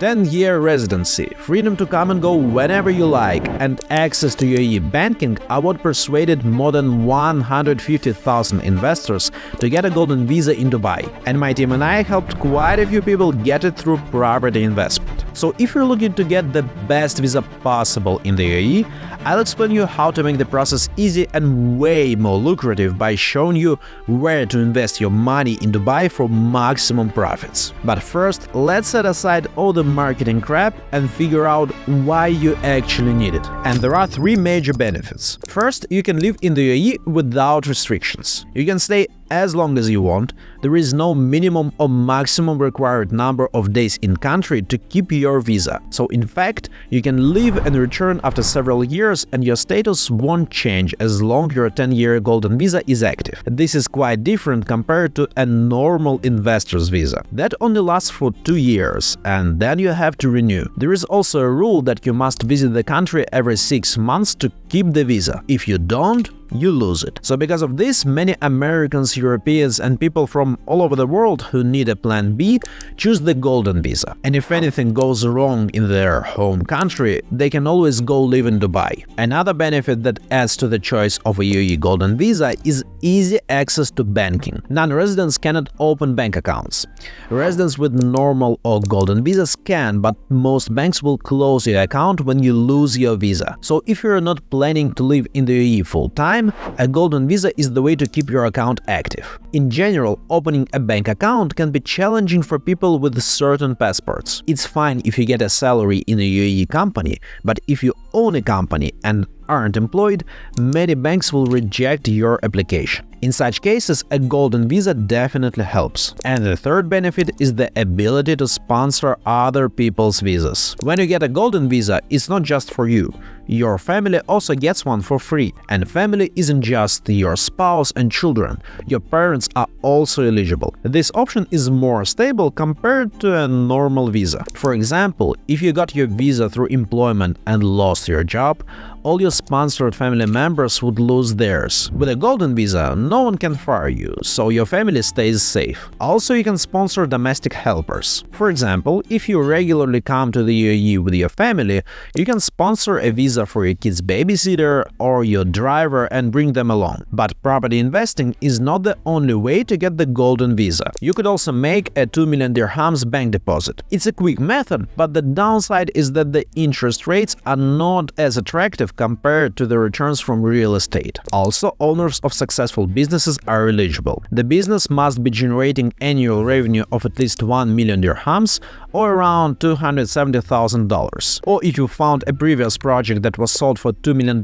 10-year residency, freedom to come and go whenever you like, and access to UAE banking are what persuaded more than 150,000 investors to get a golden visa in Dubai. And my team and I helped quite a few people get it through property investment. So if you're looking to get the best visa possible in the UAE, I'll explain you how to make the process easy and way more lucrative by showing you where to invest your money in Dubai for maximum profits. But first, let's set aside all the marketing crap and figure out why you actually need it. And there are three major benefits. First, you can live in the UAE without restrictions. You can stay as long as you want. There is no minimum or maximum required number of days in country to keep your visa. So in fact, you can leave and return after several years and your status won't change as long your 10-year golden visa is active. This is quite different compared to a normal investor's visa. That only lasts for 2 years and then you have to renew. There is also a rule that you must visit the country every 6 months to keep the visa. If you don't, you lose it. So because of this, many Americans, Europeans and people from all over the world who need a plan B choose the golden visa. And if anything goes wrong in their home country, they can always go live in Dubai. Another benefit that adds to the choice of a UAE golden visa is easy access to banking. Non-residents cannot open bank accounts. Residents with normal or golden visas can, but most banks will close your account when you lose your visa. So if you're not planning to live in the UAE full-time, a golden visa is the way to keep your account active. In general, opening a bank account can be challenging for people with certain passports. It's fine if you get a salary in a UAE company, but if you own a company and aren't employed, many banks will reject your application. In such cases, a golden visa definitely helps. And the third benefit is the ability to sponsor other people's visas. When you get a golden visa, it's not just for you. Your family also gets one for free. And family isn't just your spouse and children. Your parents are also eligible. This option is more stable compared to a normal visa. For example, if you got your visa through employment and lost your job, all your sponsored family members would lose theirs. With a golden visa, no one can fire you, so your family stays safe. Also, you can sponsor domestic helpers. For example, if you regularly come to the UAE with your family, you can sponsor a visa for your kid's babysitter or your driver and bring them along. But property investing is not the only way to get the golden visa. You could also make a 2 million dirhams bank deposit. It's a quick method, but the downside is that the interest rates are not as attractive compared to the returns from real estate. Also, owners of successful businesses are eligible. The business must be generating annual revenue of at least 1 million dirhams or around $270,000. Or if you found a previous project that was sold for $2 million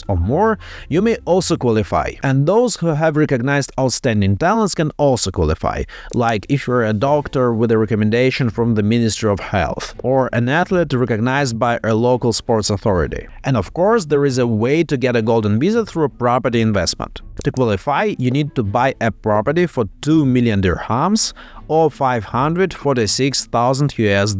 or more, you may also qualify. And those who have recognized outstanding talents can also qualify, like if you're a doctor with a recommendation from the Ministry of Health, or an athlete recognized by a local sports authority. And of course, there is a way to get a golden visa through a property investment. To qualify, you need to buy a property for 2 million dirhams or $546,000 US.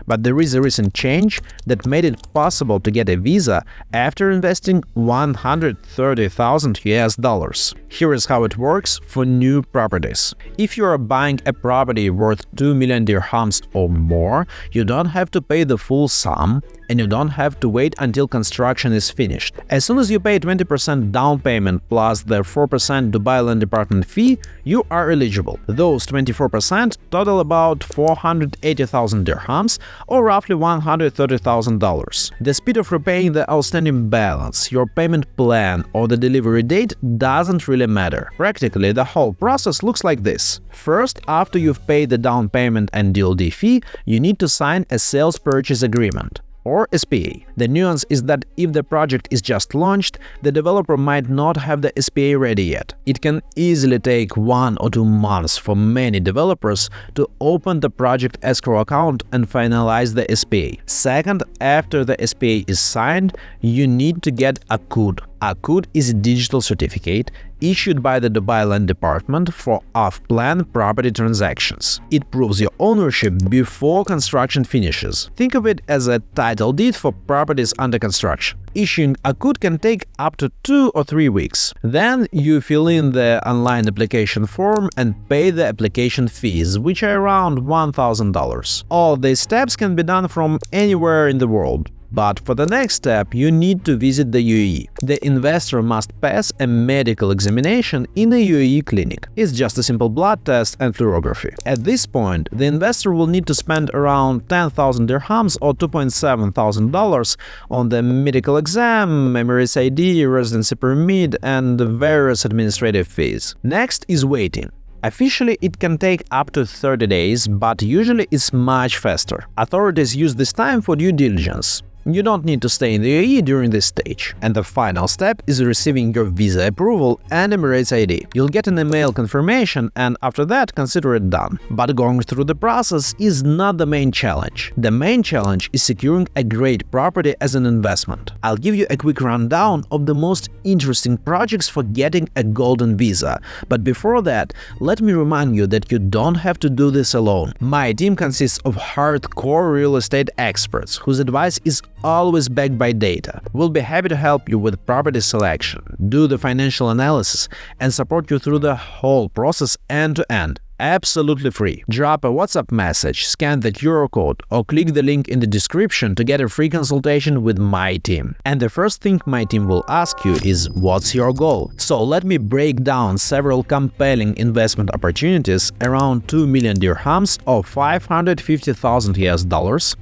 But there is a recent change that made it possible to get a visa after investing $130,000 US. Here is how it works for new properties. If you are buying a property worth 2 million dirhams or more, you don't have to pay the full sum and you don't have to wait until construction is finished. As soon as you pay 20% down payment plus the 4% Dubai Land Department fee, you are eligible. Those 24% total about 480,000 dirhams or roughly $130,000. The speed of repaying the outstanding balance, your payment plan or the delivery date doesn't really matter. Practically, the whole process looks like this. First, after you've paid the down payment and DLD fee, you need to sign a sales purchase agreement, or SPA. The nuance is that if the project is just launched, the developer might not have the SPA ready yet. It can easily take 1 or 2 months for many developers to open the project escrow account and finalize the SPA. Second, after the SPA is signed, you need to get a CUD. Akut is a digital certificate issued by the Dubai Land Department for off-plan property transactions. It proves your ownership before construction finishes. Think of it as a title deed for properties under construction. Issuing Akut can take up to 2 or 3 weeks. Then you fill in the online application form and pay the application fees, which are around $1,000. All these steps can be done from anywhere in the world. But for the next step, you need to visit the UAE. The investor must pass a medical examination in a UAE clinic. It's just a simple blood test and fluorography. At this point, the investor will need to spend around 10,000 dirhams or $2,700 on the medical exam, Emirates ID, residency permit, and various administrative fees. Next is waiting. Officially, it can take up to 30 days, but usually it's much faster. Authorities use this time for due diligence. You don't need to stay in the UAE during this stage. And the final step is receiving your visa approval and Emirates ID. You'll get an email confirmation, and after that, consider it done. But going through the process is not the main challenge. The main challenge is securing a great property as an investment. I'll give you a quick rundown of the most interesting projects for getting a golden visa. But before that, let me remind you that you don't have to do this alone. My team consists of hardcore real estate experts whose advice is always backed by data. We'll be happy to help you with property selection, do the financial analysis, and support you through the whole process end to end. Absolutely free. Drop a WhatsApp message, scan the QR code, or click the link in the description to get a free consultation with my team. And the first thing my team will ask you is, what's your goal? So let me break down several compelling investment opportunities around 2 million dirhams or $550,000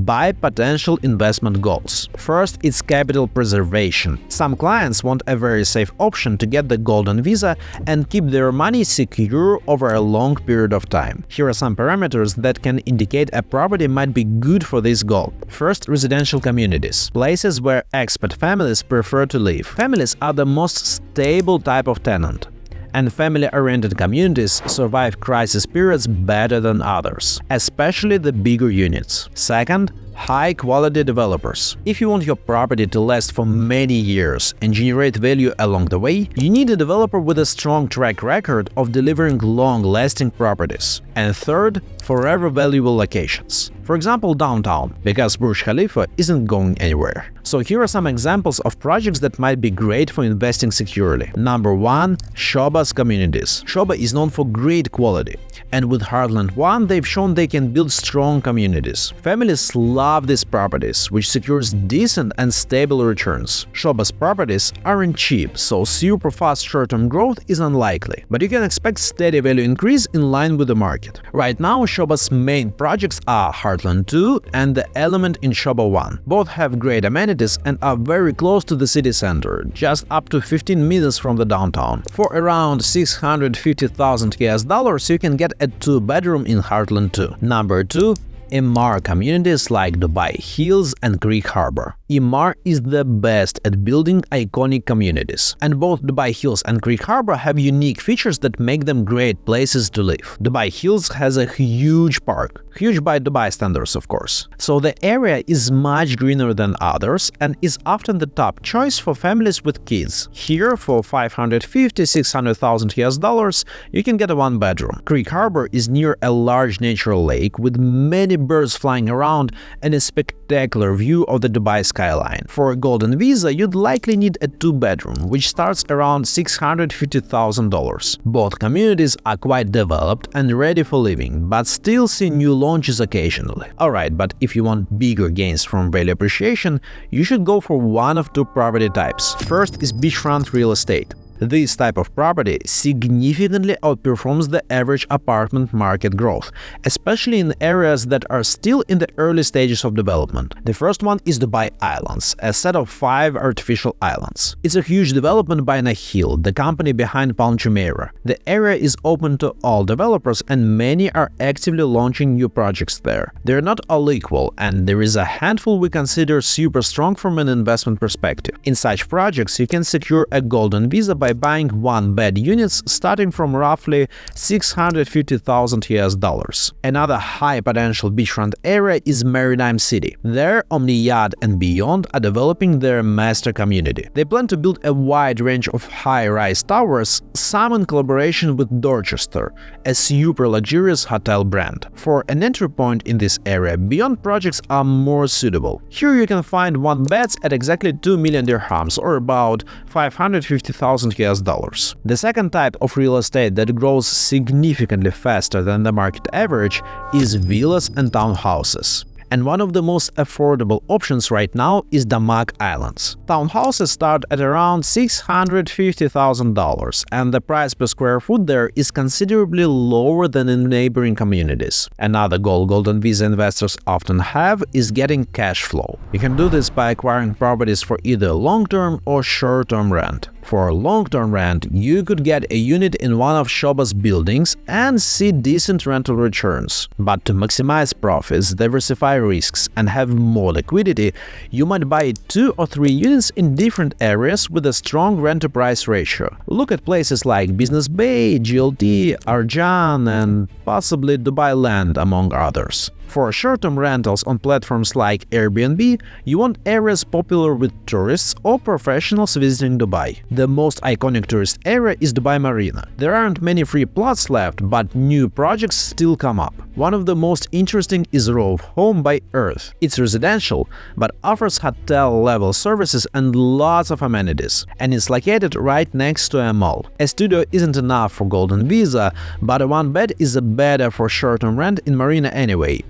by potential investment goals. First, it's capital preservation. Some clients want a very safe option to get the golden visa and keep their money secure over a long period of time. Here are some parameters that can indicate a property might be good for this goal. First, residential communities. Places where expat families prefer to live. Families are the most stable type of tenant, and family-oriented communities survive crisis periods better than others, especially the bigger units. Second, high-quality developers. If you want your property to last for many years and generate value along the way, you need a developer with a strong track record of delivering long-lasting properties. And third, forever valuable locations. For example, downtown, because Burj Khalifa isn't going anywhere. So here are some examples of projects that might be great for investing securely. Number 1. Shoba's communities. Shoba is known for great quality, and with Heartland 1 they've shown they can build strong communities. Families love these properties, which secures decent and stable returns. Shoba's properties aren't cheap, so super fast short-term growth is unlikely, but you can expect steady value increase in line with the market. Right now, Shoba's main projects are Heartland 2 and the Element in Shoba 1. Both have great amenities and are very close to the city center, just up to 15 minutes from the downtown. For around $650,000 you can get a 2-bedroom in Heartland 2. Number 2. Emaar communities like Dubai Hills and Creek Harbor. Emaar is the best at building iconic communities, and both Dubai Hills and Creek Harbor have unique features that make them great places to live. Dubai Hills has a huge park, huge by Dubai standards of course, so the area is much greener than others and is often the top choice for families with kids. Here, for $550,000–600,000 you can get a 1-bedroom. Creek Harbor is near a large natural lake with many birds flying around and a spectacular view of the Dubai skyline. For a golden visa, you'd likely need a 2-bedroom, which starts around $650,000. Both communities are quite developed and ready for living, but still see new launches occasionally. Alright, but if you want bigger gains from value appreciation, you should go for one of 2 property types. First is beachfront real estate. This type of property significantly outperforms the average apartment market growth, especially in areas that are still in the early stages of development. The first one is Dubai Islands, a set of 5 artificial islands. It's a huge development by Nahil, the company behind Palm Jumeirah. The area is open to all developers and many are actively launching new projects there. They're not all equal, and there is a handful we consider super strong from an investment perspective. In such projects, you can secure a golden visa by by buying one-bed units starting from roughly $650,000. Another high-potential beachfront area is Maritime City. There, OmniYacht and Beyond are developing their master community. They plan to build a wide range of high-rise towers, some in collaboration with Dorchester, a super luxurious hotel brand. For an entry point in this area, Beyond projects are more suitable. Here you can find one-beds at exactly 2 million dirhams, or about $550,000. The second type of real estate that grows significantly faster than the market average is villas and townhouses. And one of the most affordable options right now is Damak Islands. Townhouses start at around $650,000, and the price per square foot there is considerably lower than in neighboring communities. Another goal Golden Visa investors often have is getting cash flow. You can do this by acquiring properties for either long-term or short-term rent. For long-term rent, you could get a unit in one of Shoba's buildings and see decent rental returns. But to maximize profits, diversify risks, and have more liquidity, you might buy 2 or 3 units in different areas with a strong rent-to-price ratio. Look at places like Business Bay, GLT, Arjan, and possibly Dubai Land, among others. For short-term rentals on platforms like Airbnb, you want areas popular with tourists or professionals visiting Dubai. The most iconic tourist area is Dubai Marina. There aren't many free plots left, but new projects still come up. One of the most interesting is Rove Home by Earth. It's residential, but offers hotel-level services and lots of amenities. And it's located right next to a mall. A studio isn't enough for Golden Visa, but a one-bed is better for short-term rent in Marina anyway,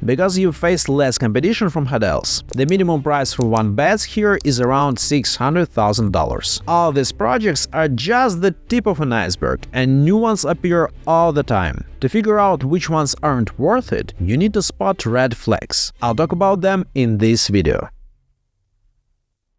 because you face less competition from hotels. The minimum price for one-beds here is around $600,000. All these projects are just the tip of an iceberg, and new ones appear all the time. To figure out which ones aren't worth it, you need to spot red flags. I'll talk about them in this video.